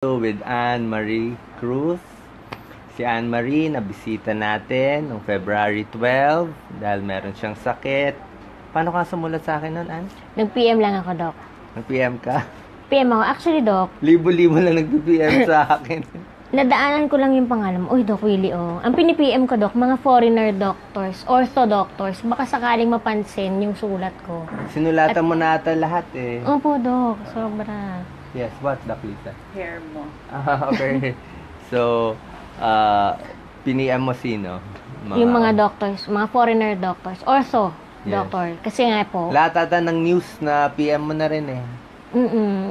With Anne-Marie Cruz. Si Anne-Marie, nabisita natin noong February 12 dahil meron siyang sakit. Paano ka sumulat sa akin noon, Anne? Nag-PM lang ako, Doc. Nag-PM ka? PM ako. Actually, Doc, Libo-libo lang nag-PM sa akin. nadaanan ko lang yung pangalan mo. Uy, Doc Willie, oh. Ang pini-PM ko, Doc, mga foreigner doctors, ortho doctors, baka sakaling mapansin yung sulat ko. Sinulatan mo na ata lahat eh. Opo, Doc. Sobra. Yes, what's the Lisa? Hair mo. Okay. So, piniem mo sino? Yung mga doctors, mga foreigner doctors, ortho doctor. Kasi nga po, Lahat ata ng news na PM mo na rin eh.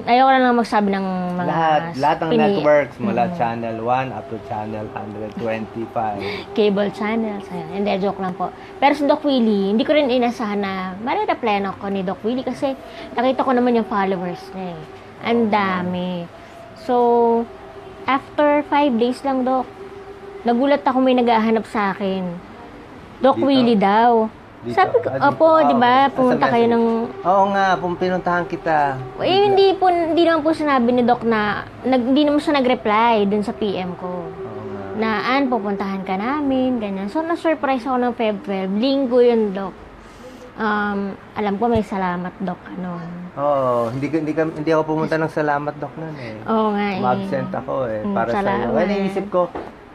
ayoko na lang magsabi ng mga Lahat ng pini- networks mula Channel 1 up to Channel 125. cable channels. Ayan. Hindi, joke lang po. Pero si Doc Willie, hindi ko rin inasahan na marireplyan ako ni Doc Willie kasi nakita ko naman yung followers niya eh. Ang dami. So, after 5 days lang, Doc, nagulat ako may naghahanap sa akin. Doc Dito? Willie daw. Dito? Sabi ko, Dito? opo, di ba? Sa Pumunta kayo message. ng... Oo nga, pinuntahan kita. Eh, hindi naman po sinabi ni Doc na, hindi naman siya nag-reply dun sa PM ko. Oo nga. Na, pupuntahan ka namin, ganyan. So, na-surprise ako ng Feb 12. Linggo yun, Doc. Alam ko may salamat, Doc, ano. Oo, hindi ako pumunta ng salamat, Doc, nun eh. Oo nga eh. Ma-absent ako eh, para sa iyo. Salamat. Naisip ko,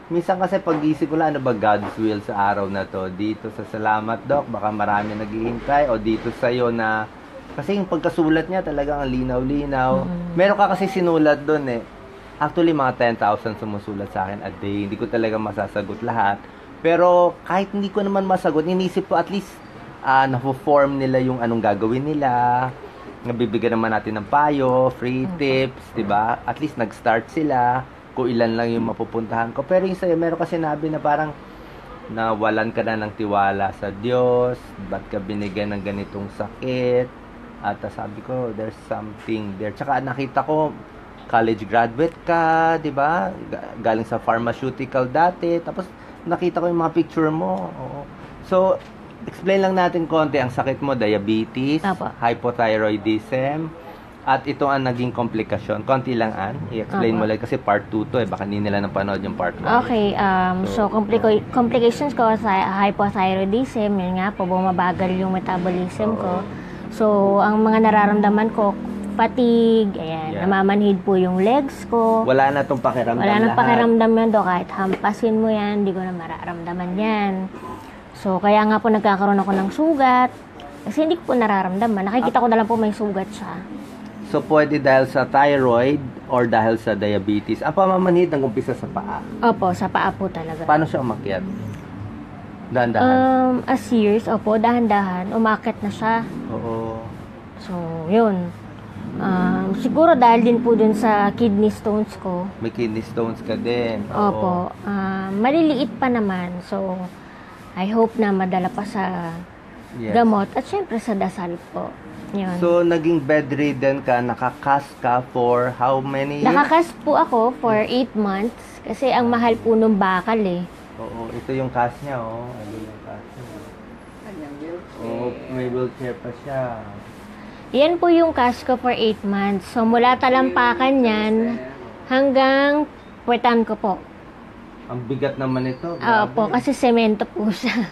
minsan kasi pag-isip ko lang, ano ba God's will sa araw na to? Dito sa salamat, Doc, baka marami naghihintay, o dito sa iyo na, kasi yung pagkasulat niya talagang ang linaw-linaw. Meron ka kasi sinulat doon eh. Actually, mga 10,000 sumusulat sa akin a day. Hindi ko talaga masasagot lahat. Pero kahit hindi ko naman masagot, inisip ko at least na-form nila yung anong gagawin nila. Nabibigyan naman natin ng payo, free tips, 'di ba? At least nag-start sila kung ilan lang yung mapupuntahan ko. Pero yung sa'yo, meron kasi sinabi na parang nawalan ka na ng tiwala sa Diyos, ba't ka binigyan ng ganitong sakit? At sabi ko, there's something there. Tsaka nakita ko, college graduate ka, 'di ba? Galing sa pharmaceutical dati. Tapos nakita ko yung mga picture mo. Oo. So, explain lang natin konti ang sakit mo, diabetes, Apo. hypothyroidism, at ito ang naging komplikasyon. Konti lang, Ann. I-explain mo Apo. lang kasi part 2 to eh. Baka hindi nila napanood yung part 1. Okay, so complications ko sa hypothyroidism, yun nga po, bumabagal yung metabolism ko. So, ang mga nararamdaman ko, fatigue, ayan, namamanhid po yung legs ko. Wala na tong pakiramdam Wala nang lahat. pakiramdam yan, do. Kahit hampasin mo yan, hindi ko na mararamdaman yan. So, kaya nga po nagkakaroon ako ng sugat. Kasi hindi ko po nararamdaman. Nakikita ko na lang po may sugat siya. So, pwede dahil sa thyroid or dahil sa diabetes. Ang pamamanhid ng umpisa sa paa. Opo, sa paa po talaga. Paano siya umakyat? Dahan-dahan. As years, opo, dahan-dahan, umakit na siya. Oo. So, yun. Siguro dahil din po dun sa kidney stones ko. May kidney stones ka din. Oo. Opo. Maliliit pa naman. So, I hope na madala pa sa Yes. gamot. At syempre sa dasal po. Yun. So, naging bedridden ka, nakakas ka for how many years? Nakakas po ako for 8 months. Kasi ang mahal po nung bakal eh. Oo, ito yung cast niya, oh. Ano yung cast niya? Kanyang wheelchair. Oh, may wheelchair pa siya. Yan po yung cash ko for 8 months. So, mula talampakan yan hanggang puwetan ko po. Ang bigat naman ito. Opo, kasi semento po siya.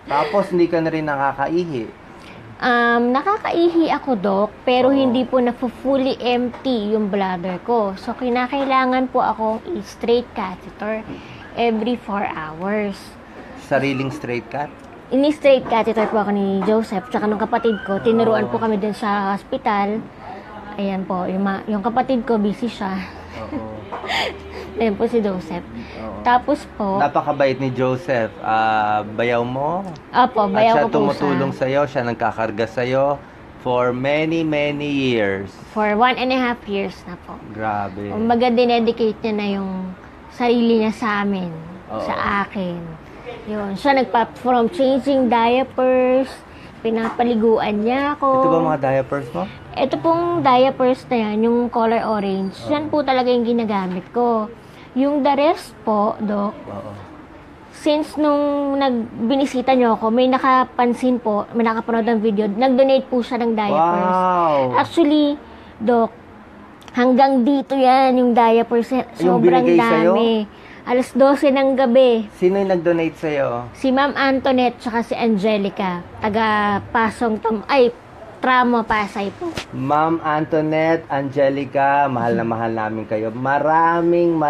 Tapos, hindi ka na rin nakakaihi. Nakakaihi ako, Doc, pero hindi po na-fully empty yung bladder ko. So, kinakailangan po akong i-straight catheter every 4 hours. Sariling straight cut? Ini-straight catheter po ako ni Joseph, tsaka nung kapatid ko. Tinuruan po kami dun sa hospital. Ayan po, yung kapatid ko, busy siya. Oo. Ayan po si Joseph. Oo. Tapos po, Napakabait ni Joseph. Bayaw mo? opo, At bayaw siya ko po tumutulong siya. sa'yo, siya nagkakarga sa'yo for many, many years. For 1.5 years na po. Grabe. Kumbaga, dinedicate niya na yung sarili niya sa amin, Oo. sa akin. Yun, siya from changing diapers, pinapaliguan niya ako. Ito ba mga diapers mo? Ito pong diapers na yan, yung color orange, yan po talaga yung ginagamit ko. Yung the rest po, Doc, Oo. since nung binisita niyo ako, may nakapansin po, may nakapanood ng video, nag-donate po siya ng diapers. Wow! Actually, Doc, Hanggang dito yan, yung diapers. Yung Sobrang binigay sa'yo? dami. Alas 12 ng gabi. Sino yung nag-donate sa'yo? Si Ma'am Antoinette tsaka si Angelica. Taga Pasong Tramo, Pasay po. Ma'am Antoinette, Angelica, mahal na mahal namin kayo. Maraming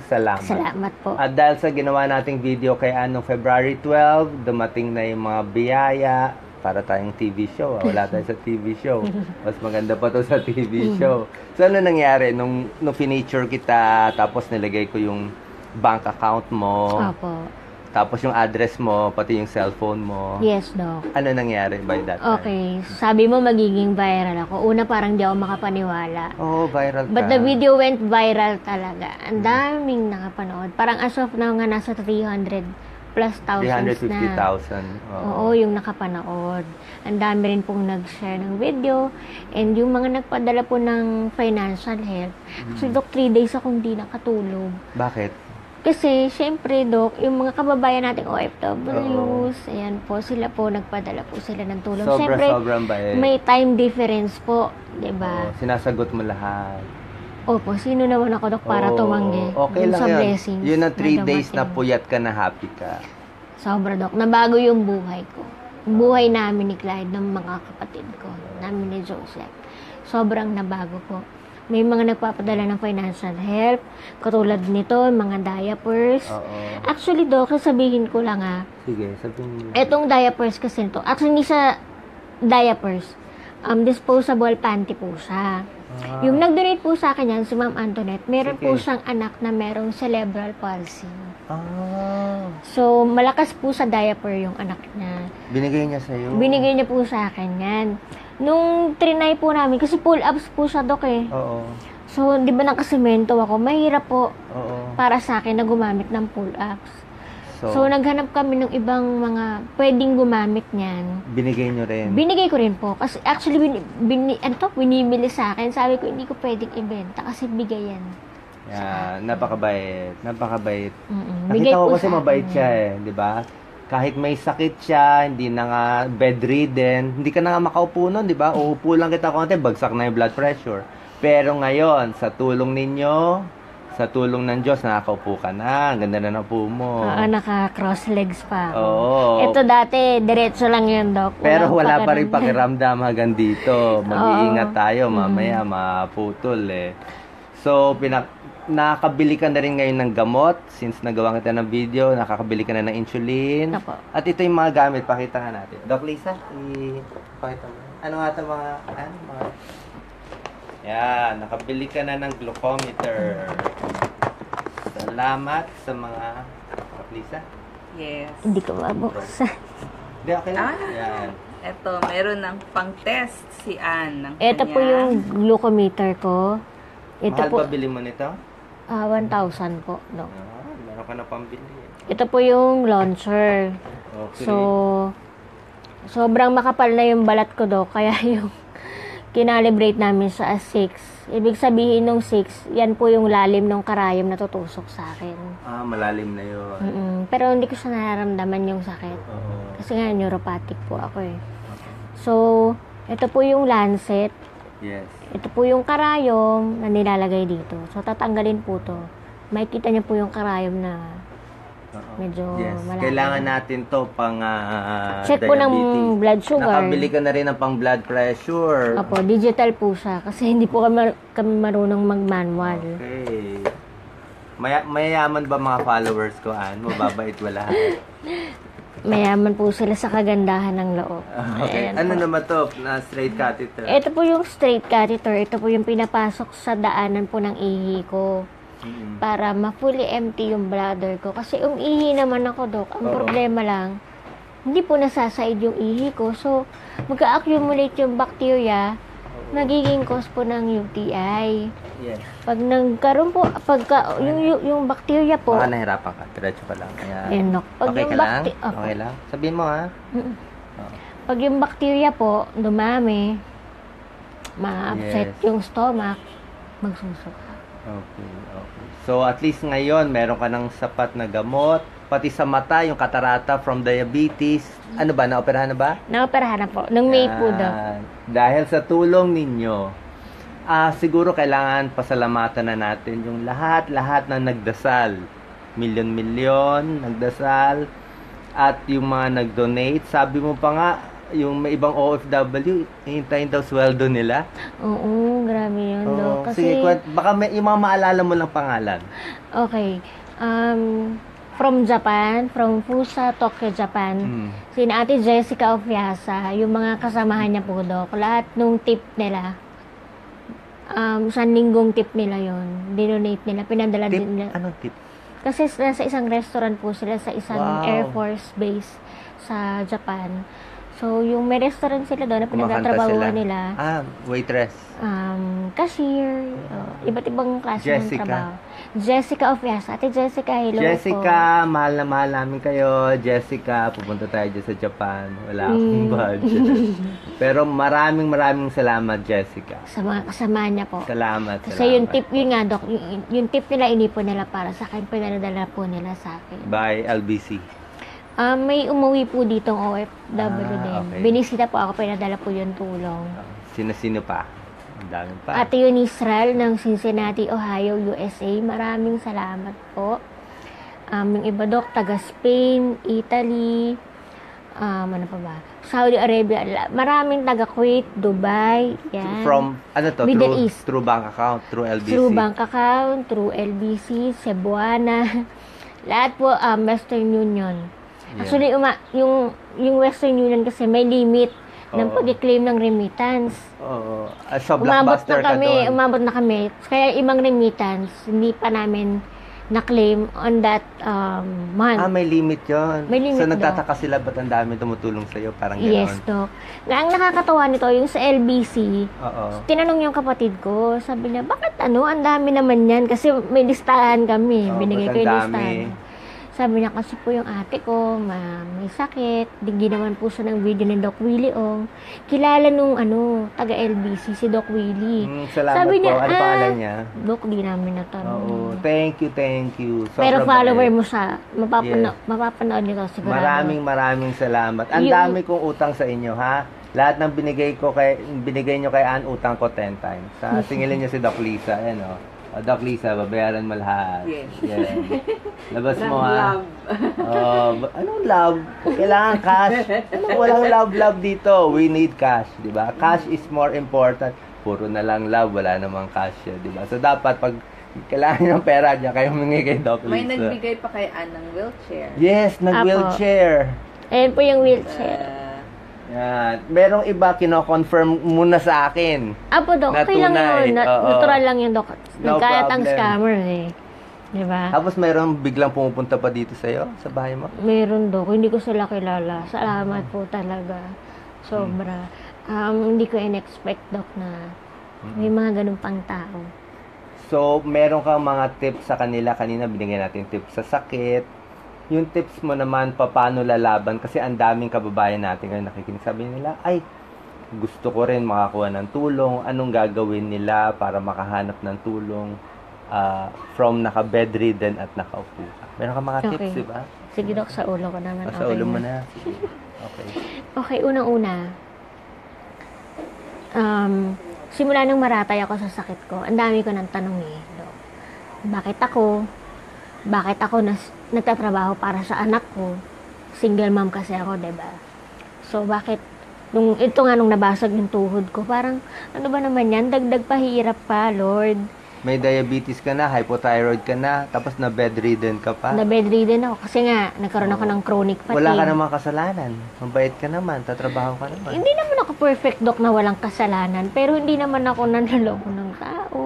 salamat. Salamat po. At dahil sa ginawa nating video kay February 12, dumating na yung mga biyaya para tayong TV show. Wala tayo sa TV show. Mas maganda pa to sa TV show. So, ano nangyari? Nung finiture kita, tapos nilagay ko yung bank account mo, Opo. tapos yung address mo, pati yung cellphone mo. Yes, Doc. Ano nangyari by that time? Okay. Sabi mo magiging viral ako. Una, parang di ako makapaniwala. Oh, viral ka. But the video went viral talaga. Ang daming nakapanood. Parang as of now nga nasa 300 plus thousands na. 350,000. Oo, yung nakapanood. Ang dami rin pong nag-share ng video. And yung mga nagpadala po ng financial help. So, Doc, 3 days akong di nakatulog. Bakit? Kasi, syempre, Doc, yung mga kababayan nating OFWs, ayan po, sila po, nagpadala po sila ng tulong. Syempre, Sobrang bait. may time difference po, 'di ba? Oo, sinasagot mo lahat. Opo, sino naman ako, Doc, para Oo, tumanggi okay dun lang sa yun. blessings Yun ang 3 na days na dumating. puyat ka na happy ka. Sobra, Doc. Nabago yung buhay ko. Yung buhay namin ni Clyde, ng mga kapatid ko, namin ni Joseph. Sobrang nabago po. May mga nagpapadala ng financial help, katulad nito, mga diapers. Oo. Actually, Doc, sabihin ko lang Sige, sabihin mo. etong diapers kasi to, actually hindi siya diapers, disposable panty po siya. Yung nag-donate po sa akin yan, si Ma'am Antoinette, meron Sige. po siyang anak na merong cerebral palsy. Ah, So, malakas po sa diaper yung anak niya. binigay niya sa'yo. Binigay niya po sa akin yan. Nung trinay po namin, kasi pull-ups po siya, Dok, eh. Oo. So, di ba nakasemento ako, mahirap po Oo. para sa akin na gumamit ng pull-ups. So, So, naghanap kami ng ibang mga pwedeng gumamit niyan. binigay niyo rin. Binigay ko rin po. Kasi actually, binibili sa akin. Sabi ko, hindi ko pwedeng ibenta kasi bigay yan. Yan, napakabait. Napakabait. Bigay Nakita ko po kasi sa mabait akin siya yan. di ba? Kahit may sakit siya, hindi na nga bedridden, hindi ka na nga makaupo nun, di ba? Uupo lang kita konti, bagsak na yung blood pressure. Pero ngayon, sa tulong ninyo, sa tulong ng Diyos, nakakaupo ka na. Ang ganda na ng upo mo. Oo, naka-cross legs pa ako. Oo. Ito dati, diretso lang yun, Doc. Pero wala pa rin ganun. pakiramdam hanggang dito. Mag-iingat tayo, mamaya maputol eh. So, nakakabili ka na rin ngayon ng gamot since nagawa kita ng video, nakakabili ka na ng insulin. Opo. At ito yung mga gamit, pakita nga natin. Doc Lisa, pakita mo. Ano nga ito mga... Yan, nakabili ka na ng glucometer. Salamat sa mga... Doc Lisa? Yes. Hindi ko mabuksan. Hindi, okay lang. Yan. Ito, meron ng pang-test si Ann. ng Ito po kanya. yung glucometer ko. Ito Mahal po, ba bili mo nito? 1,000 po, Doc. Meron ka na pambili. Ito po yung launcher. Okay. So, sobrang makapal na yung balat ko, Doc. Kaya yung kinalibrate namin sa 6. Ibig sabihin nung 6, yan po yung lalim ng karayom na tutusok sa akin. Malalim na yun. Pero hindi ko siya nararamdaman yung sakit. Oo. Kasi nga, neuropathic po ako eh. So, ito po yung lancet. Yes. Ito po yung karayom na nilalagay dito. So, tatanggalin po to. Makikita niyo po yung karayom na Oo. medyo Yes. malaki. Kailangan natin to pang Check po ng diabetes. blood sugar. Nakabili ka na rin ng pang blood pressure. Opo, digital po siya. Kasi hindi po kami marunong mag-manual. Okay. Mayayaman ba mga followers ko, Ann? Mababait ba lahat? Mayaman po sila sa kagandahan ng loob. Okay. Ayan Ano po. naman to? Na straight catheter? Ito po yung straight catheter. Ito po yung pinapasok sa daanan po ng ihi ko. Mm-mm. Para ma-fully empty yung bladder ko. Kasi umihi naman ako, Dok. Ang Oo. problema lang, hindi po nasasaid yung ihi ko. So, mag-accumulate yung bacteria, magiging cause po ng UTI. Yes. Pag nagkaroon po, yung bacteria po, Baka nahirapan ka. Diretso ka lang. Ayan. Ayan, Dok. Pag Okay yung ka lang? Opo. Okay lang? Sabihin mo, ha? Mm. Oo. Pag yung bacteria po, dumami, ma-upset Yes. yung stomach, magsusuka. Okay. So, at least ngayon, meron ka ng sapat na gamot. Pati sa mata, yung katarata from diabetes. Ano ba? Naoperahan na ba? Naoperahan na po. Nung May po, Dok. Yan. Dahil sa tulong ninyo, Siguro kailangan pasalamatan na natin yung lahat na nagdasal. Milyon-milyon nagdasal. At yung mga nag-donate. Sabi mo pa nga, yung may ibang OFW, hintayin daw sweldo nila. Oo, grabe yun, Dok. Kasi, Sige, baka yung mga maalala mo lang pangalan. okay. From Japan, from Fusa, Tokyo, Japan, sina Ate Jessica Ofiasa, yung mga kasamahan niya po, Dok, lahat nung tip nila, isang linggong tip nila yon, dinonate nila, pinadala Tip? din nila. Anong tip? Kasi sa isang restaurant po sila, sa isang Wow. Air Force base sa Japan. So, yung may restaurant sila doon na Kumakanta pinagtatrabahuan sila. nila, Waitress. cashier, iba't ibang klase ng Jessica. trabaho. Jessica Ofiasa. Ate Jessica, hello po. Jessica, mahal na mahal namin kayo. Jessica, pupunta tayo dyan sa Japan. Wala akong budget. Pero maraming salamat, Jessica. Sa mga kasama niya po. Salamat. Kasi yung tip, yun nga, Dok, yung tip nila, inipon nila para sa akin, pinadala po nila sa akin. By LBC. May umuwi po ditong OFW din. Okay. Binisita po ako, pinadala po yung tulong. Sino pa? Ang dami pa. Ate yun Israel ng Cincinnati, Ohio, USA. Maraming salamat po. Yung iba, Dok, taga Spain, Italy, ano pa ba? Saudi Arabia. Maraming taga Kuwait, Dubai, yan. From, Middle East. Through bank account, through LBC. Through bank account, through LBC, Cebuana. Lahat po, Western Union. Yeah. Actually, yung Western Union kasi may limit ng Oo. pag-claim ng remittance. Oo. So, blockbuster ka doon. Umabot na kami. Kaya ibang remittance, hindi pa namin na-claim on that month. May limit yun. May limit So, nagtataka sila ba't ang dami tumutulong sa'yo? Parang Yes, gano'n. Dok. Ang nakakatawa nito, yung sa LBC, Oo. tinanong yung kapatid ko, sabi niya, bakit ang dami naman yan? Kasi may listahan kami. Oo, Binigay ba't ko yung ang listahan. dami? Sabi niya, kasi po yung ate ko, may sakit. Digdi naman po siya ng video ni Doc Willie Ong. Kilala nung taga LBC, si Doc Willie. Salamat Sabi niya, po. Ano pangalan niya? Doc, di namin natanong. Oo. Thank you. Pero Sobrang follower bait. mo siya. Mapapanood nito sigurado. Maraming salamat. Ang Yung- dami kong utang sa inyo, ha? Lahat ng binigay nyo kay Ann, utang ko 10 times. Singilin niyo si Doc Lisa. Ayan, o. Doc Lisa, babayaran mo lahat. Yes. Yeah. Labas mo, Love, ha? love. Anong love? Kailangan cash. Walang love dito. We need cash, di ba? Cash is more important. Puro na lang love, wala namang cash, di ba? So, dapat pag kailangan ng pera niya, kayo humingi kay Doc Lisa. May nagbigay pa kay Ann ng wheelchair. Yes, nag-wheelchair. Ayan po yung wheelchair. Yan. Merong iba kino-confirm muna sa akin. Apo, Doc, okay lang Natunay, yun. oo. Natural lang yun, Doc. No Nagkalatang problem. scammer eh. Di ba? Tapos mayroong biglang pumupunta pa dito sa'yo, sa bahay mo. Meron, Doc. Hindi ko sila kilala. Salamat po talaga. Sobra. Hindi ko in-expect, Doc, na may mga ganun pang tao. So, meron kang mga tips sa kanila. Kanina binigyan natin tips sa sakit. Yung tips mo naman, paano lalaban? Kasi ang daming kababayan natin ngayon nakikinig. Sabi nila, ay, gusto ko rin makakuha ng tulong. Anong gagawin nila para makahanap ng tulong from naka-bedridden at nakaupo ka? Meron kang mga tips, Okay. di ba? Sige, Doc, sa ulo ko naman. Sa ulo mo na. Sige. Okay. Okay, unang-una. Simula nung maratay ako sa sakit ko, ang dami ko nang tanong Doc. Bakit ako nagtatrabaho para sa anak ko? Single mom kasi ako, 'di ba? So, bakit nung nabasag yung tuhod ko, parang ano ba naman yan? Dagdag pahirap pa, Lord. May diabetes ka na, hypothyroid ka na, tapos na bedridden ka pa. Na bedridden ako kasi nga nagkaroon ako ng chronic fatigue. Wala ka namang kasalanan. Mabait ka naman, tatrabaho ka naman. Hindi naman ako perfect, Doc, na walang kasalanan. Pero hindi naman ako nanloloko ng tao.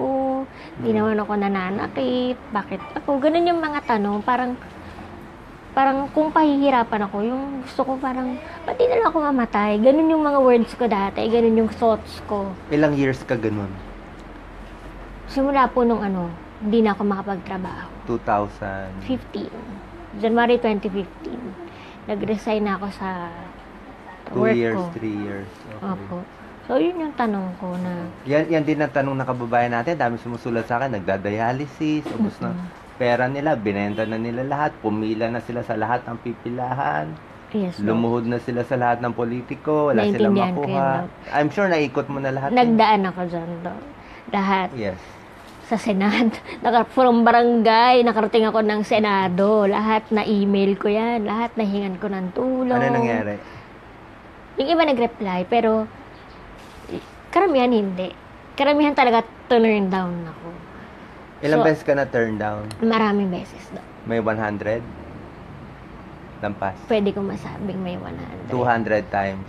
Hindi naman ako nananakit. Bakit ako? Ganun yung mga tanong. Parang kung pahihirapan ako, yung gusto ko parang, ba't di na lang ako mamatay? Ganun yung mga words ko dati. Ganun yung thoughts ko. Ilang years ka ganun? Simula po nung hindi na ako makapagtrabaho. 2000. 15. January 2015. Nag-resign na ako sa 2 work years, ko. 3 years. Okay. Opo. So, yun yung tanong ko na, Yan din ang tanong ng kababayan natin. Dami sumusulat sa akin, nagdadialysis, ubos na pera nila, binenta na nila lahat, pumila na sila sa lahat ng pipilahan, yes, Doc. lumuhod na sila sa lahat ng politiko, wala silang Naintindihan ko makuha. yun, I'm sure naikot mo na lahat. Nagdaan ako dyan, Doc. Lahat. Yes. Sa Senado. From barangay, nakarating ako ng Senado. Lahat na email ko yan. Lahat nahingan ko ng tulong. Ano nangyari? Yung iba nag-reply, pero karamihan hindi. Karamihan talaga turn down ako. Ilang So, beses ka na turn down? Maraming beses daw. May 100? Lampas. Pwede ko masabing may 100. 200 times.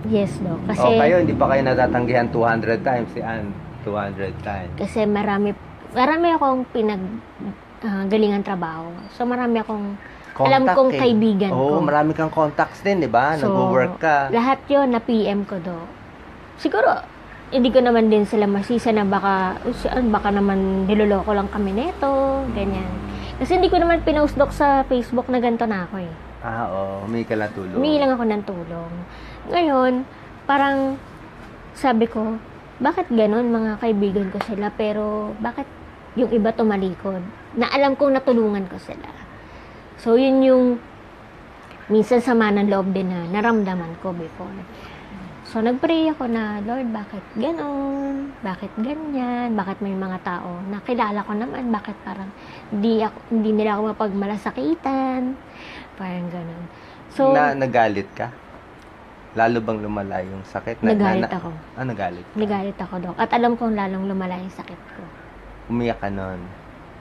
Yes, Dok. Kasi, O kayo, hindi pa kayo natatanggihan 200 times. Si Ann, 200 times. kasi marami akong galingan trabaho. So, marami akong alam kong kaibigan Oo, ko. marami kang contacts din, di ba? So, Nag-work ka. lahat yon na PM ko, Dok. Siguro, hindi ko naman din sila masisa na baka naman niloloko lang kami neto, ganyan. Kasi hindi ko naman pinost, Dok, sa Facebook na ganito na ako eh. Oo, humingi ka lang tulong. Humingi lang ako ng tulong. Ngayon, parang sabi ko, bakit ganun mga kaibigan ko sila, pero bakit yung iba tumalikod? Na alam kong natulungan ko sila. So, yun yung minsan sama ng loob din na naramdaman ko before. So, nagpray ako na, Lord, bakit ganon? Bakit ganyan? Bakit may mga tao na kilala ko naman? Bakit parang hindi nila ako mapagmalasakitan? Parang ganon. So, Nagalit ka? Lalo bang lumala yung sakit? Nagalit ako. Nagalit ka? nagalit ako, Dok. At alam kong lalong lumala yung sakit ko. Umiyak ka nun.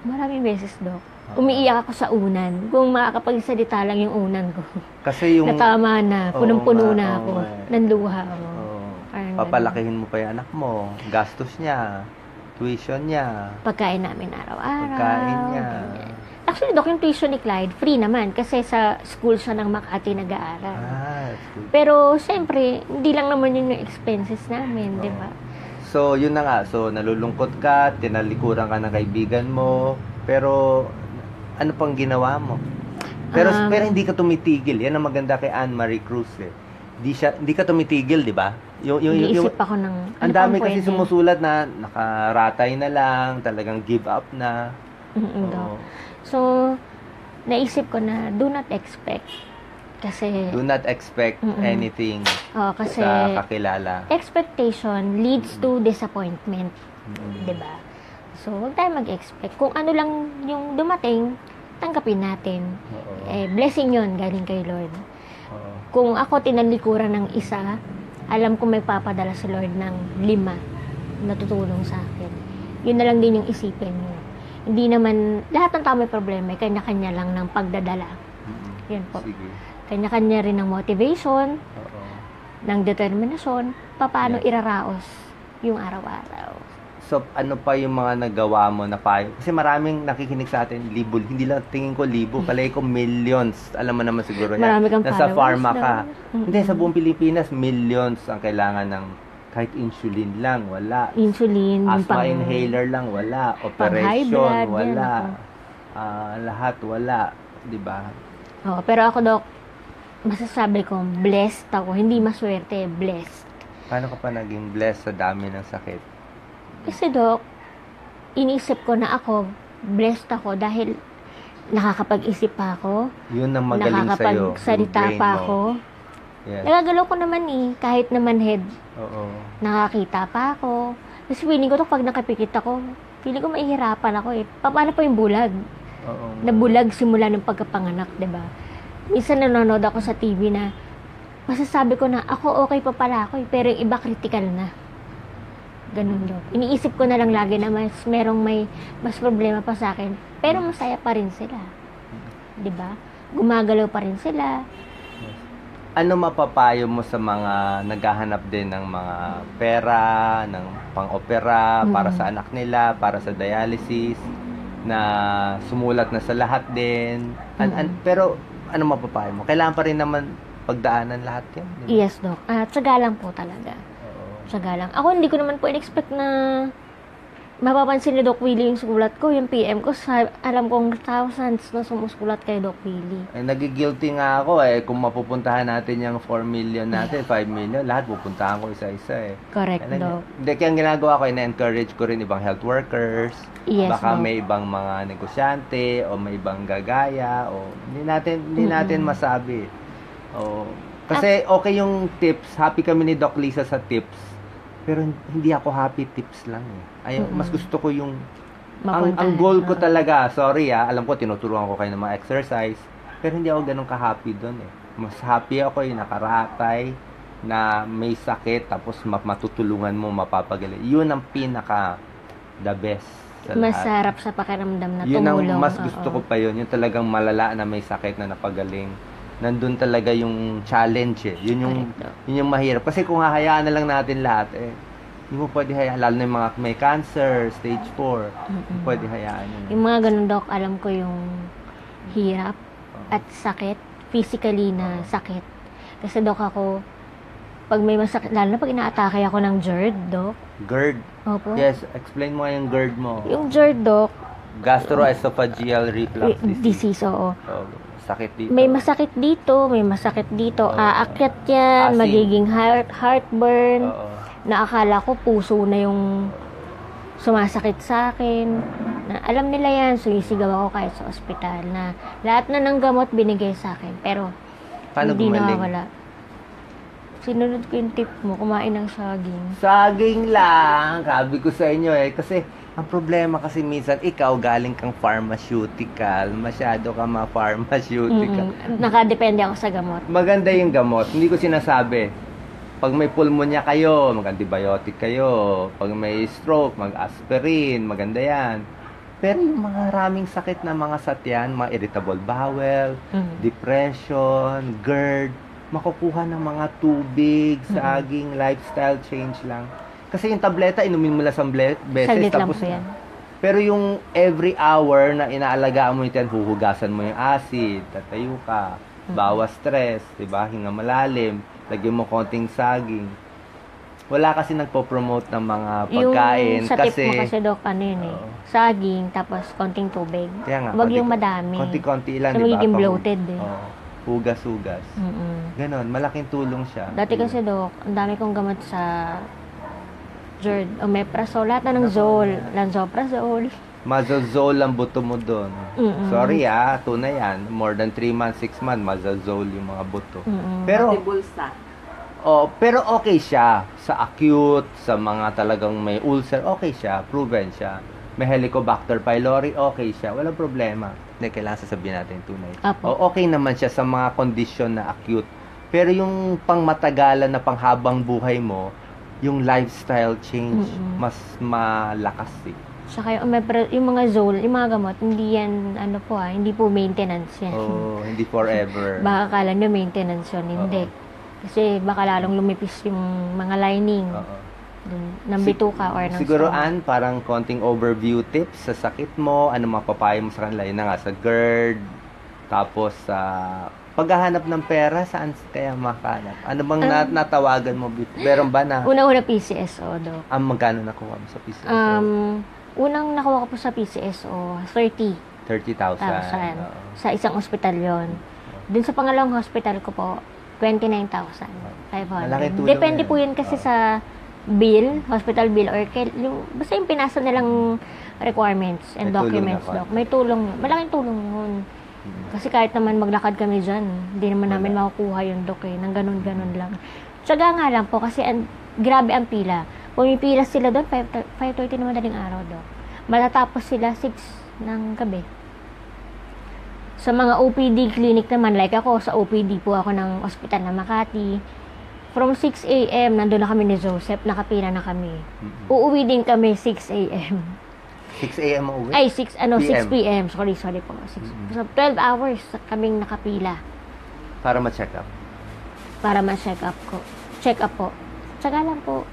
Maraming beses, Dok. Umiiyak ako sa unan. Kung makakapagsalita lang yung unan ko. Kasi yung... Natama na. Punong-puno nga, na oo ako. nga. Nanluha ako. Oo. Parang Papalakihin mo pa yung anak mo. Gastos niya. Tuition niya. Pagkain namin araw-araw. Pagkain niya. Ganyan. Actually, Dok, yung tuition ni Clyde, free naman. Kasi sa school siya ng Makati nag-aaral. That's good. Pero, siyempre, hindi lang naman yun yung expenses namin, di ba? So, yun na nga. So, nalulungkot ka, tinalikuran ka ng kaibigan mo, pero ano pang ginawa mo? Pero hindi ka tumitigil. Yan ang maganda kay Anne-Marie Cruz eh. Hindi ka tumitigil, di ba? Iisip ako ng Ang ano dami pang kasi pwede. sumusulat na nakaratay na lang, talagang give up na. Dok. Oo. So, naisip ko na do not expect. Kasi, Do not expect anything kasi sa kakilala. expectation leads to disappointment. Diba? So, huwag tayo mag-expect. Kung ano lang yung dumating, tanggapin natin. Oo. Blessing yun, galing kay Lord. Oo. Kung ako tinalikuran ng isa, alam ko may papadala si Lord ng 5 na tutulong sa akin. Yun na lang din yung isipin mo. Hindi naman, lahat ng tao may problema, kanya-kanya lang ng pagdadala. Yan po. Sige. Kanya-kanya rin ng motivation, Oo. ng determinasyon, paano iraraos yung araw-araw. So, ano pa yung mga nagawa mo na payo? Kasi maraming nakikinig sa atin, libo, hindi lang tingin ko libo, palay ko millions. Alam mo naman siguro yan. Marami kang Nasa followers pharma ka. daw. Hindi, sa buong Pilipinas, millions ang kailangan ng kahit insulin lang, wala. Insulin, yung Asthma inhaler lang, wala. high Operation, blood, wala. yan, Lahat, wala. Diba? Oo, pero ako, Dok, masasabi ko, blessed ako. Hindi maswerte, blessed. Paano ka pa naging blessed sa dami ng sakit? Kasi, Dok, inisip ko na ako, blessed ako dahil nakakapag-isip pa ako, Yun ang magaling sa'yo. nakakapagsalita yung brain pa mo. ako. Yes. Nagagalaw ko naman kahit naman head, Oo. nakakita pa ako. Kasi feeling ko, Dok, pag nakapikit ako, feeling ko mahihirapan ako eh. Paano pa yung bulag? Oo. Nabulag simula ng pagkapanganak, 'di ba? Minsan nanonood ako sa TV na masasabi ko na ako okay pa pala ako, pero yung iba critical na. Ganun daw. Iniisip ko na lang lagi na may mas problema pa sa akin, pero masaya pa rin sila. 'Di ba? Gumagalaw pa rin sila. Ano mapapayo mo sa mga naghahanap din ng mga pera, ng pang-opera, para sa anak nila, para sa dialysis, na sumulat na sa lahat din. Pero ano mapapayo mo? Kailangan pa rin naman pagdaanan lahat yan. Di ba? Yes, Doc. Tsaga lang po talaga. Oo. Tsaga lang. Ako hindi ko naman po in-expect na mapapansin ni Doc Willie yung sulat ko, yung PM ko. Alam kong thousands na sumusulat kay Doc Willie. Nagigilty nga ako kung mapupuntahan natin yung 4 million natin, 5 million, lahat pupuntahan ko isa-isa Correct, Doc. Hindi, kaya ang ginagawa ko, na-encourage ko rin ibang health workers, Yes, baka Doc. may ibang mga negosyante, o may ibang gagaya, o hindi natin masabi. Kasi okay yung tips, happy kami ni Doc Lisa sa tips, Pero hindi ako happy tips lang eh. Mas gusto ko yung ang Mapuntahan. goal ko talaga, sorry alam ko tinutulungan ko kayo ng mga exercise, pero hindi ako ganun ka-happy doon eh. Mas happy ako yung nakaratay na may sakit tapos matutulungan mo, mapapagaling. Yun ang pinaka the best sa lahat. Masarap sa pakiramdam na Yun ang tumulong. mas gusto ko pa yun. Yung talagang malala na may sakit na napagaling. Nandun talaga yung challenge eh. Yun yung mahirap. Kasi kung hahayaan na lang natin lahat hindi mo pwede hayaan. Lalo na yung mga may cancer, stage 4. Hindi pwede hayaan yun. Yung mga ganun, Doc, alam ko yung hirap at sakit. Physically na sakit. Kasi, Doc, ako, pag may masakit, lalo na pag inaatake ako ng GERD, Doc. GERD. Opo. Yes, explain mo yung GERD mo. Yung GERD, Doc, Gastroesophageal reflux disease. oo. Sakit dito. May masakit dito, may masakit dito. Aakyat yan, Acid. magiging heartburn. Oo. Na akala ko puso na yung sumasakit sa akin. Na alam nila yan, sumisigaw ako kahit sa ospital na lahat na ng gamot binigay sa akin. Pero Paano hindi gumaling? nakawala. Sinunod ko yung tip mo, kumain ng saging. Saging lang. Sabi ko sa inyo kasi ang problema kasi minsan ikaw galing kang pharmaceutical, masyado ka ma-pharmaceutical. Nakadepende ako sa gamot. Maganda yung gamot. Hindi ko sinasabi. Pag may pulmonya kayo, mag-antibiotic kayo. Pag may stroke, mag-aspirin. Maganda yan. Pero yung mga maraming sakit na mga satyan, mga irritable bowel, depression, GERD, makukuha ng mga tubig, saging, lifestyle change lang. Kasi yung tableta, inumin mo lang isang beses, Saglit lang tapos po na. yan. Pero yung every hour na inaalagaan mo yung huhugasan mo yung acid, tatayo ka, bawas stress, diba? Hinga malalim, lagyan mo konting saging. Wala kasi nagpo-promote ng mga pagkain Yung sa tip kasi mo kasi, Doc, ano yun saging, tapos konting tubig. kaya nga, Huwag yung madami. konti-konti lang, Kasi diba? magiging bloated eh. Hugas-hugas. Ganon, malaking tulong siya. Dati kasi, Doc, ang dami kong gamot sa GERD, omeprazole, lahat na ng Zol, lansoprazole. Mazazole ang buto mo doon. Sorry tunay yan. More than 3 months, 6 months, mazazole yung mga buto. Pero, Bulsa. pero okay siya. Sa acute, sa mga talagang may ulcer, okay siya. Proven siya. May Helicobacter pylori, okay siya. Walang problema. Hindi, kailangan sasabihin natin tunay. Apo. Okay naman siya sa mga kondisyon na acute. Pero yung pangmatagalan na panghabang buhay mo, yung lifestyle change, mas malakas eh. Saka yung mga Zol, yung mga gamot, hindi yan, hindi po maintenance yan. Hindi forever. Baka akala nyo maintenance yun, hindi. Kasi baka lalong lumipis yung mga lining ng bituka or ng Siguro, stomach. parang konting overview tips sa sakit mo, ano mapapayo mo sa kanila, yun na nga, sa GERD, tapos sa paghahanap ng pera, saan kaya makahanap? Ano bang natawagan mo? Meron ba na, Una-una PCSO, Doc. magkano nakuha mo sa PCSO? Unang nakuha ko po sa PCSO, 30,000 30,000. sa isang ospital yon. Dun sa pangalawang hospital ko po, 29,500. Malaki tulong Depende yan. po yun kasi sa bill, hospital bill, or basta yung pinasa nilang requirements and May tulong documents, na Doc. May tulong. Malaking tulong yun. Kasi kahit naman maglakad kami dyan, hindi naman namin makukuha yung Doc nang ganun-ganun lang. Tsaga nga lang po kasi grabe ang pila. Pumipila sila doon, 5:30 na madaling araw, Doc. Matatapos sila 6 ng gabi. Sa mga OPD clinic naman, like ako, sa OPD po ako ng ospital na Makati. From 6 a.m., nandun na kami ni Joseph, nakapila na kami. Uuwi din kami 6 a.m. 6 a.m. uwi? Ay, 6 p.m. Sorry po. 6. So, 12 hours kaming nakapila Para ma-check up. para ma-check up ko. Check up po. Tsaga lang po.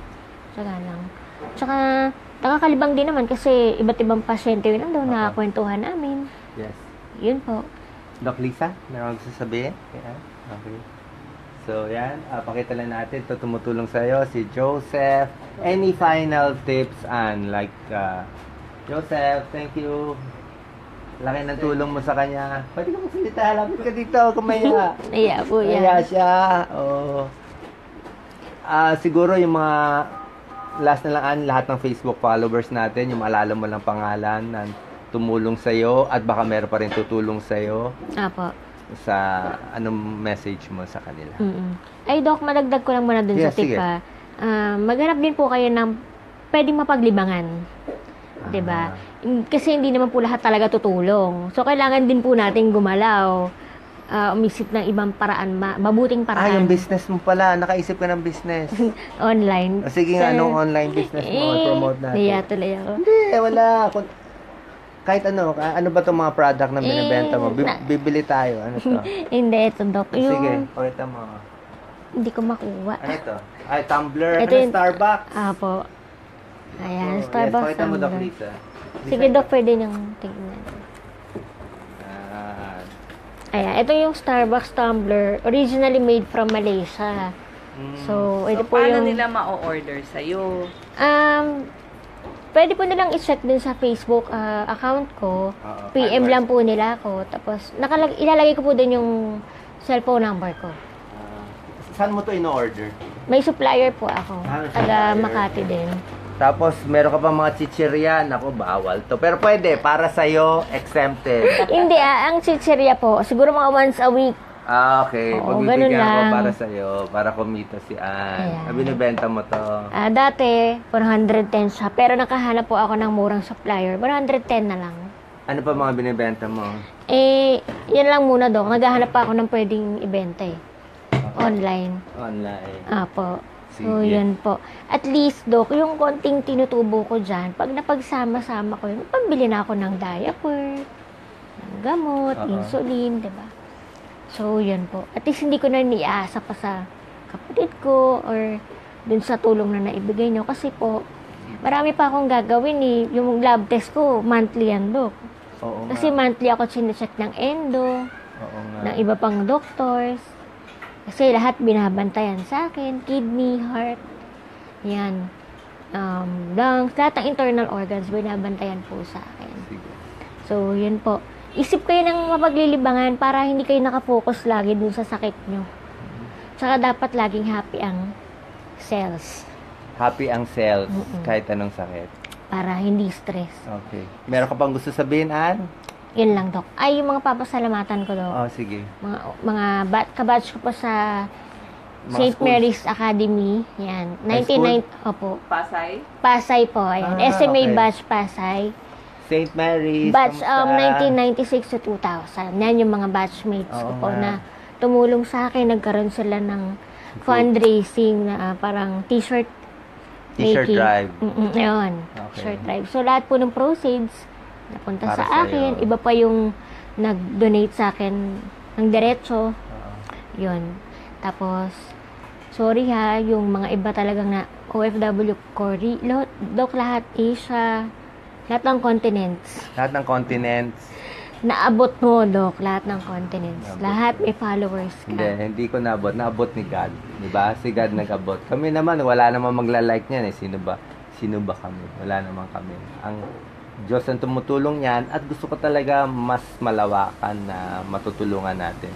Tsaga lang. Tsaka, nakakalibang din naman kasi iba't ibang pasyente yun nandun na kwentuhan namin. Yes. Yun po. Doc Lisa, meron akong sasabihin? Yeah. Okay. So, yan. Pakita lang natin. Ito tumutulong sa'yo, si Joseph. Any final tips, Joseph, thank you. Laki ng tulong mo sa kanya. Pwede ka magsalita. Lapit ka dito. Kumaya. Iya po yan. Kaya siya. Oh. Siguro yung mga last na lang lahat ng Facebook followers natin, yung maalala mo lang pangalan na tumulong sa'yo at baka meron pa rin tutulong sa'yo Apo. sa anong message mo sa kanila. Ay, Doc, madagdag ko lang muna dun sa Yes, sige. tip maghanap din po kayo ng pwedeng mapaglibangan. 'Di ba? Kasi hindi naman po lahat talaga tutulong. So, kailangan din po natin gumalaw. Umisip ng ibang paraan, mabuting paraan. yung business mo pala. Nakaisip ka ng business. Online. Sige nga, anong online business mo? Promote natin. Iya, tuloy ako. Hindi, wala. Kahit ano ba itong mga product na binibenta mo? Bibili tayo. Ano to? Hindi, ito, Doc. Sige, pakita mo. Hindi ko makuha. Ano to? Ay, tumbler. Ito Ano, yung- Starbucks? Apo. Ayan, Oh, Starbucks. Yes, pakita mo, Doc tumbler. Lisa. Sige, Doc, pwede niyang tingnan. Ayan, ito yung Starbucks tumbler. Originally made from Malaysia. So, ito po paano yung... nila ma-order sa'yo? Pwede po nilang i-check din sa Facebook account ko. PM lang po nila ako. Tapos, ilalagay ko po din yung cellphone number ko. Saan mo to in-order? May supplier po ako. Ah, Taga supplier. Makati din. Tapos, meron ka pa mga chichirya. Naku, bawal to. Pero pwede, para sa'yo, exempted. Hindi, ang chichirya po, siguro mga once a week. Okay. Oo, Pagbibigyan ganun ko lang. para sa'yo, para kumita si Ann. Ayan. Binibenta mo to. Dati, 110 siya. Pero nakahanap po ako ng murang supplier. 110 na lang. Ano pa mga binibenta mo? Yan lang muna, Dok. Naghahanap pa ako ng pwedeng ibenta eh. Online. Online. Apo. So, Sige. yun po. At least, Dok, yung konting tinutubo ko dyan, pag napagsama-sama ko yun, pambili na ako ng diaper, ng gamot, insulin, diba? So, yun po. At least, hindi ko na niasa pa sa kapatid ko or dun sa tulong na naibigay nyo. Kasi po, marami pa akong gagawin eh. Yung lab test ko, monthly yan, Dok. Oo nga. Kasi monthly ako chinecheck ng endo, Oo nga. ng iba pang doctors. Kasi lahat binabantayan sa akin. Kidney, heart, yan. Lungs, lahat ng internal organs binabantayan po sa akin. Sige. So, yun po. Isip kayo ng mapaglilibangan para hindi kayo nakafocus lagi dun sa sakit nyo. Tsaka dapat laging happy ang cells Happy ang cells, kahit anong sakit. para hindi stress. Okay. Meron ka pang gusto sabihin, Ann? Yun lang, Dok. Ay, yung mga papasalamatan ko, Dok. Oh, sige. Mga kabatch ko po sa Mga St. schools. Mary's Academy. Yan. High 99, opo. Pasay? Pasay po. Ayan. SMA okay. batch Pasay. St. Mary's. Batch kamusta? 1996 to 2000. Yan yung mga batchmates ko Oo po nga. na tumulong sa akin. Nagkaroon sila ng fundraising na parang t-shirt T-shirt making. drive. Ayun. Okay. T-shirt drive. So, lahat po ng proceeds napunta Para sa sa'yo. akin. Iba pa yung nag-donate sa akin ng diretso. Yun. Tapos, sorry ha, yung mga iba talagang na OFW, Korea, Dok, lahat, Asia, lahat ng continents. Lahat ng continents. Naabot mo, Dok, lahat ng continents. Naabot. Lahat may followers ka. Hindi ko naabot. Naabot ni God. Diba? Si God nag-abot. Kami naman, wala naman magla-like niyan eh. Sino ba kami? Wala naman kami. Ang Diyos ang tumutulong yan at gusto ko talaga mas malawakan na matutulungan natin.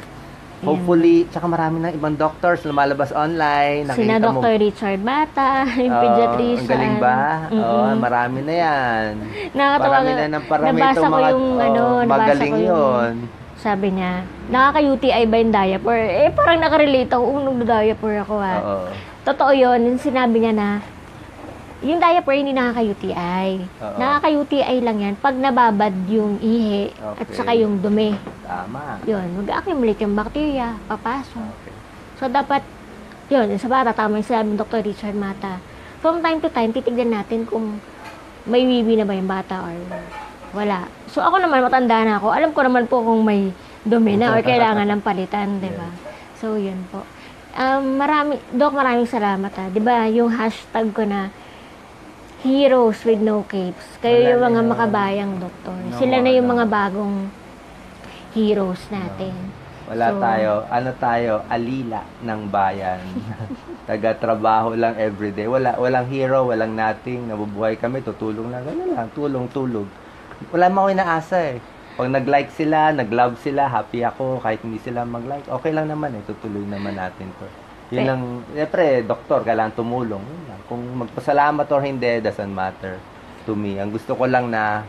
Hopefully, tsaka marami ng ibang doctors lumalabas online. Sina Nakita mo- Dr. Richard Bata, yung Oo, pediatrician. Ang galing ba? Oo, marami na yan. Nakakatawa Parami nga. na ng parami Nabasa itong ko mga, yung, nabasa magaling ko yung, yun. sabi niya, nakaka-UTI ba yung diaper? Parang nakarelate ako, nagda-diaper ako ha. Oo. Totoo yun, yung sinabi niya na, yung diaper hindi nakaka-UTI. Oo. Nakaka-UTI lang yan pag nababad yung ihi at Okay. saka yung dumi. Tama. Yun, mag-accumulate yung bacteria, papasok. Okay. So, dapat, yun, sa bata, tama yung sinabi ng Dr. Richard Mata. From time to time, titignan natin kung may wiwi na ba yung bata or wala. So, ako naman, matanda na ako. Alam ko naman po kung may dumi na or kailangan ng palitan, di ba? So, yun po. Maraming salamat ha. Di ba, yung hashtag ko na, Heroes with no capes. Kayo Wala yung na mga yun. makabayang doktor. No, Sila na yung ano. mga bagong heroes natin. Wala So, tayo, alila ng bayan. Taga-trabaho lang everyday. Walang hero, walang nothing. Nabubuhay kami, tutulong lang. Ganun lang, tulong. Wala mo ako inaasa eh. Pag nag-like sila, nag-love sila, happy ako. Kahit hindi sila mag-like, okay lang naman eh. Tutuloy naman natin to. Yun lang, siyempre, doktor, kailangan tumulong. Yun lang. Kung magpasalamat or hindi, doesn't matter to me. Ang gusto ko lang na,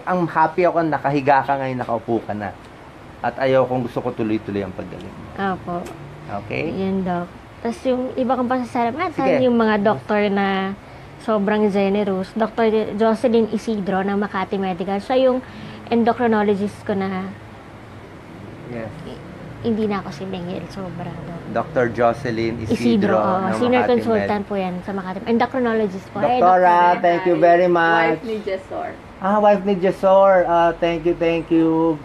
ang happy ako, nakahiga ka ngayon, nakaupo ka na. At ayaw kung gusto ko tuloy-tuloy ang paggaling mo. Opo. Okay? Yan, Doc. Tapos yung iba kong pasasalamatan, Sige. yung mga doktor na sobrang generous. Dr. Jocelyn Isidro ng Makati Medical. Siya yung endocrinologist ko na Yes. hindi na ako siningil. Sobra. Dr. Jocelyn Isidro, Isidro ng senior Makati consultant po yan sa Makati. Endocrinologist po. Ay, Doktora, Dr. thank you very much. Wife ni Jesor. Wife ni Jesor. Thank you.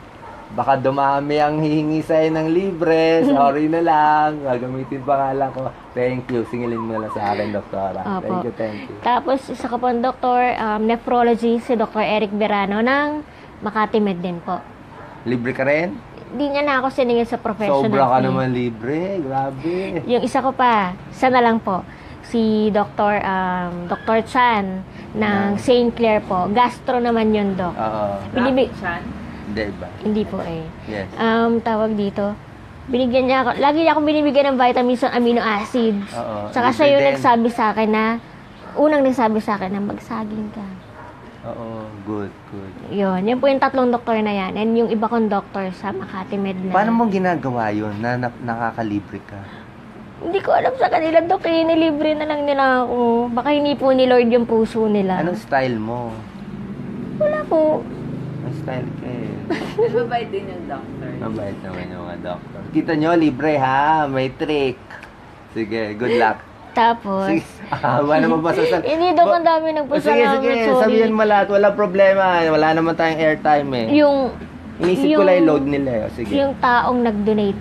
Baka dumami ang hihingi sa'yo ng libre. Sorry na lang. Gagamitin pangalan ko. Thank you. Singilin mo na lang sa akin, Doktora. Opo. Thank you. Tapos, isa ka pong doktor, nephrology, si Dr. Eric Berano ng Makati Med din po. Libre ka rin? Hindi niya na ako siningil sa professional Sobra ka fee. naman libre. Grabe. Yung isa ko pa, isa na lang po, si Dr. Chan ng St. Clair po. Gastro naman yun, Doc. Oo. Binibig- Chan. Hindi ba? Hindi po eh. Yes. Tawag dito, binigyan niya ako, lagi niya akong binibigyan ng vitamins ng amino acids. Oo. Saka siya Libre yung din. nagsabi sa akin na, unang nagsabi sa akin na magsaging ka. Oo. Good. Yun po yung tatlong doktor na yan. And yung iba kong doktor sa Makati Med na. Paano mo ginagawa yun na nakakalibre ka? Hindi ko alam sa kanila, Dok. Eh, nilibre na lang nila ako. Baka hindi po ni Lord yung puso nila. Anong style mo? Wala po. May style ka eh. Mabait din yung doctor. Mabait naman yung mga doktor. Kita nyo, libre ha. May trick. Sige, good luck. Tapos, Sige, wala naman masasabi. hindi, Dok, ang dami nagpasalamat. Sige, Sorry. sabihin mo lahat. Wala problema. Wala naman tayong airtime eh. Yung, Inisip ko lang yung load nila eh. Sige. yung taong nag-donate,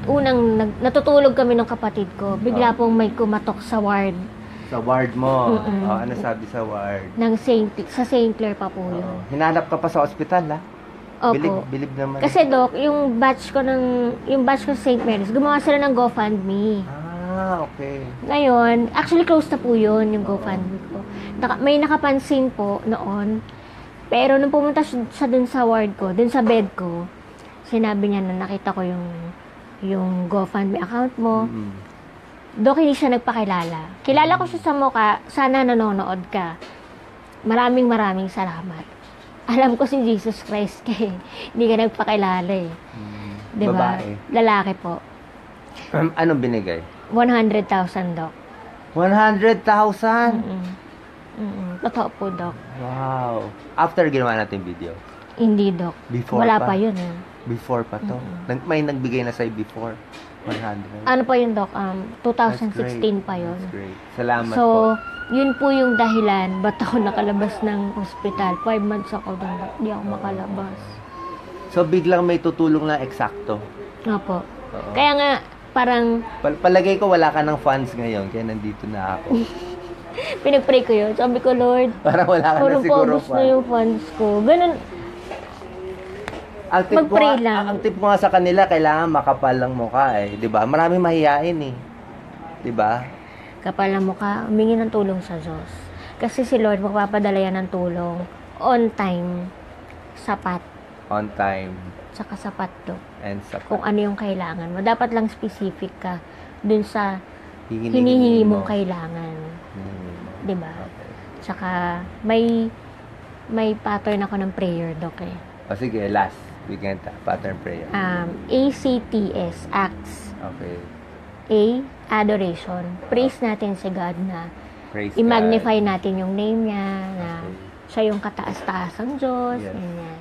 natutulog kami ng kapatid ko, bigla pong may kumatok sa ward Sa ward mo. Mm-mm. Ano sabi sa ward? ng sa St. Clair pa po yun. Oo. Hinanap ka pa sa ospital ha? Opo. Bilib naman. Kasi, Doc, yung batch ko sa St. Mary's, gumawa sila ng GoFundMe. Okay. Ngayon, actually close na po yun, yung GoFundMe ko. May nakapansin po noon, pero nung pumunta siya dun sa ward ko, dun sa bed ko, sinabi niya na nakita ko yung GoFundMe account mo. Mm-mm. Dok, hindi siya nagpakilala. Kilala ko siya sa mukha, sana nanonood ka. Maraming salamat. Alam ko si Jesus Christ kay hindi ka nagpakilala eh. Diba? Babae. Lalaki po. Anong binigay? 100,000, Dok. 100,000? Totoo po, Dok. Wow. After ginawa natin video. Hindi, Dok. Before Wala pa? pa yun. Eh. Before pa to. May nagbigay na sa'yo before. 100. Ano pa yun, Dok? That's 2016 pa yun. That's great. Salamat So, po. yun po yung dahilan ba't ako nakalabas ng ospital. 5 months ako doon. Hindi ako makalabas. So, biglang may tutulong na eksakto. Opo. Oo. Kaya nga, parang Palagay ko wala ka ng funds ngayon, kaya nandito na ako. pinag-pray ko yun. Sabi ko, Lord, Parang wala ka na puro siguro paubos na yung funds ko. Ganun. Ang tip ko Mag-pray nga- lang. Ang tip ko nga sa kanila, kailangan makapal lang mukha eh. 'Di ba? Maraming mahihain eh. 'Di ba? Kapal na mukha, humingi ng tulong sa Diyos. Kasi si Lord magpapadala yan ng tulong on time, sapat, On time tsaka sapat to. and sa Kung ano yung kailangan mo. Dapat lang specific ka dun sa hinihingi hinihingi mo. mong kailangan. Hinihingi mo. Diba? Okay. Tsaka may pattern ako ng prayer, Dok eh. O sige, last. Weekend pattern prayer. ACTS, acts. Okay. A, adoration. Praise natin si God na Praise i-magnify God. natin yung name niya, na Okay. siya yung kataas-taasang Diyos, Yes. ganyan.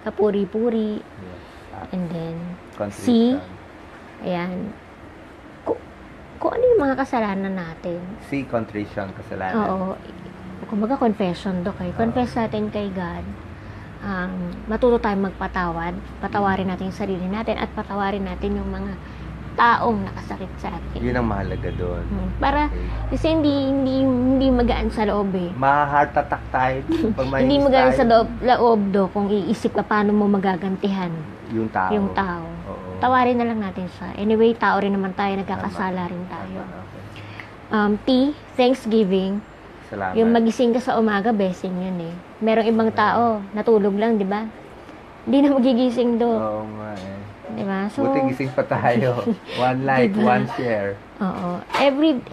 Kapuri-puri. Yes. And then, Contrition. ayan. Kung ano yung mga kasalanan natin. C, contrition, kasalanan. Oo. Kumbaga confession, Dok eh. Confess natin kay God. Matuto tayong magpatawad. Patawarin natin yung sarili natin at patawarin natin yung mga taong nakasakit sa atin. Yun ang mahalaga doon. Para, Okay. kasi hindi magaan sa loob eh. Ma-heart attack tayo. Pag may Hindi magaan sa tayo, loob, Do, kung iisip ka paano mo magagantihan yung tao. yung tao. Oo. Tawarin na lang natin siya. Anyway, tao rin naman tayo, nagkakasala rin tayo. Okay. T, Thanksgiving. Salamat. Yung magising ka sa umaga, blessing yun eh. Merong ibang tao, natulog lang, di ba? Hindi na magigising, Do. Oo nga eh. Di ba? So, Buti gising pa tayo. One like, Diba? one share. oo.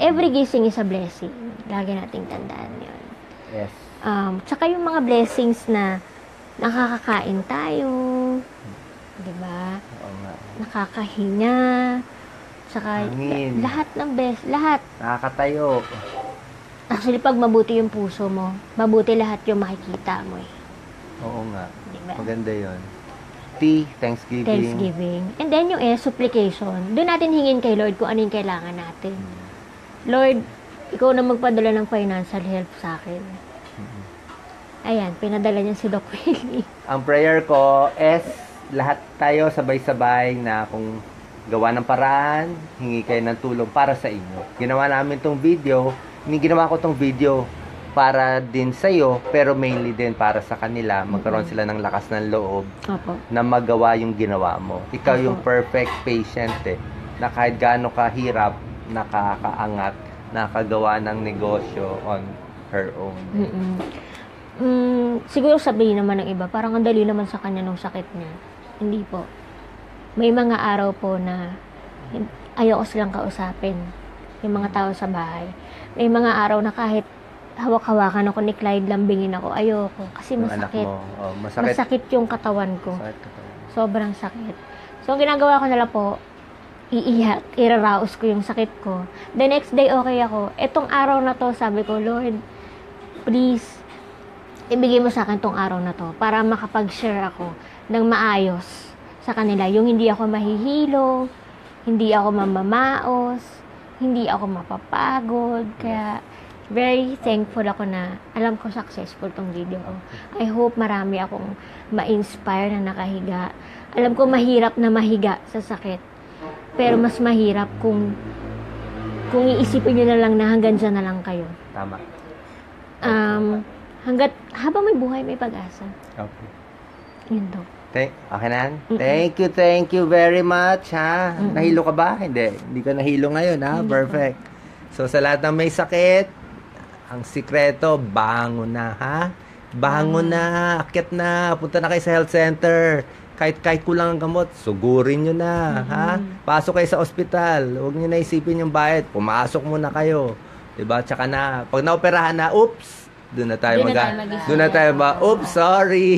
Every gising is a blessing. Lagi nating tandaan yun. Yes. Tsaka yung mga blessings na nakakakain tayo, di ba? Oo nga. Nakakahinga, Saka Hangin. lahat ng best, lahat. Nakakatayo. Actually, pag mabuti yung puso mo, mabuti lahat yung makikita mo eh. Oo nga. Diba? Maganda yon. T, Thanksgiving. Thanksgiving. And then yung supplication. Doon natin hingin kay Lord kung ano yung kailangan natin. Lord, ikaw na magpadala ng financial help sa akin. Ayan, pinadala niya si Doc Willie. Ang prayer ko is lahat tayo sabay-sabay na kung gawa ng paraan, hingi kayo ng tulong para sa inyo. Ginawa namin tong video, ginawa ko tong video para din sa iyo, pero mainly din para sa kanila. Magkaroon sila ng lakas ng loob Opo. na magawa yung ginawa mo. Ikaw yung perfect patient na kahit gaano kahirap, nakakaangat, nakagawa ng negosyo on her own. Siguro sabihin naman ng iba, parang ang dali naman sa kanya nung sakit niya. Hindi po. May mga araw po na ayoko silang kausapin. Yung mga tao sa bahay. May mga araw na kahit hawak-hawakan ako ni Clyde, lambingin ako, ayoko. Kasi Yung anak masakit. mo, masakit. Masakit yung katawan ko. Masakit katawan. Sobrang sakit. So, ang ginagawa ko nila po, iiyak, iraraos ko yung sakit ko. The next day, okay ako. Etong araw na to, sabi ko, Lord, please, ibigay mo sa akin tong araw na to para makapag-share ako ng maayos sa kanila. Yung hindi ako mahihilo, hindi ako mamamaos, hindi ako mapapagod. Kaya, very thankful ako na alam ko successful tong video ko. I hope marami akong ma-inspire na nakahiga. Alam ko mahirap na mahiga sa sakit. Pero mas mahirap kung iisipin nyo na lang na hanggang dyan na lang kayo. Tama. Habang may buhay, may pag-asa. Okay. Yun daw. Okay na? Thank you very much, ha? Nahilo ka ba? Hindi ka nahilo ngayon, ha? Perfect. So, sa lahat ng may sakit, ang sikreto, bangon na, ha? Bangon na, akyat na, punta na kayo sa health center. Kahit kulang ang gamot, sugurin nyo na, ha? Pasok kayo sa ospital, huwag nyo na isipin yung bayad, pumasok muna kayo. Diba? Tsaka na, pag naoperahan na, oops, doon na tayo oops, sorry.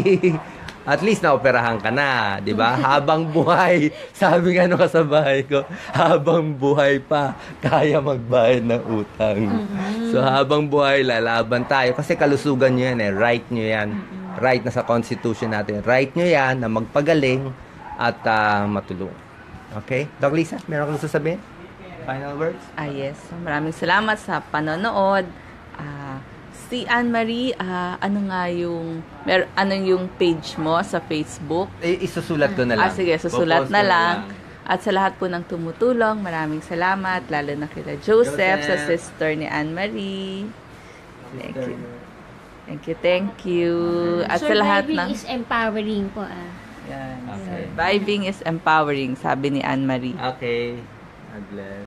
At least naoperahan ka na, 'di ba? Habang buhay, sabi nga nung kasabahay ko, habang buhay pa, kaya magbayad ng utang. So habang buhay, lalaban tayo kasi kalusugan niyo 'yan right niyo 'yan. Right na sa constitution natin. Right niyo 'yan na magpagaling at matulungan. Okay? Doc Lisa, meron kang sasabihin? Final words? Yes. Maraming salamat sa panonood. Si Anne-Marie, ano yung page mo sa Facebook? Isusulat ko na lang. Sige, susulat Popost na ko lang. At sa lahat po ng tumutulong, maraming salamat, lalo na kila Joseph, sa sister ni Anne-Marie. Thank you. At sa lahat Surviving ng... is empowering po, Yan. Okay. Surviving is empowering, sabi ni Anne-Marie. Okay. God bless.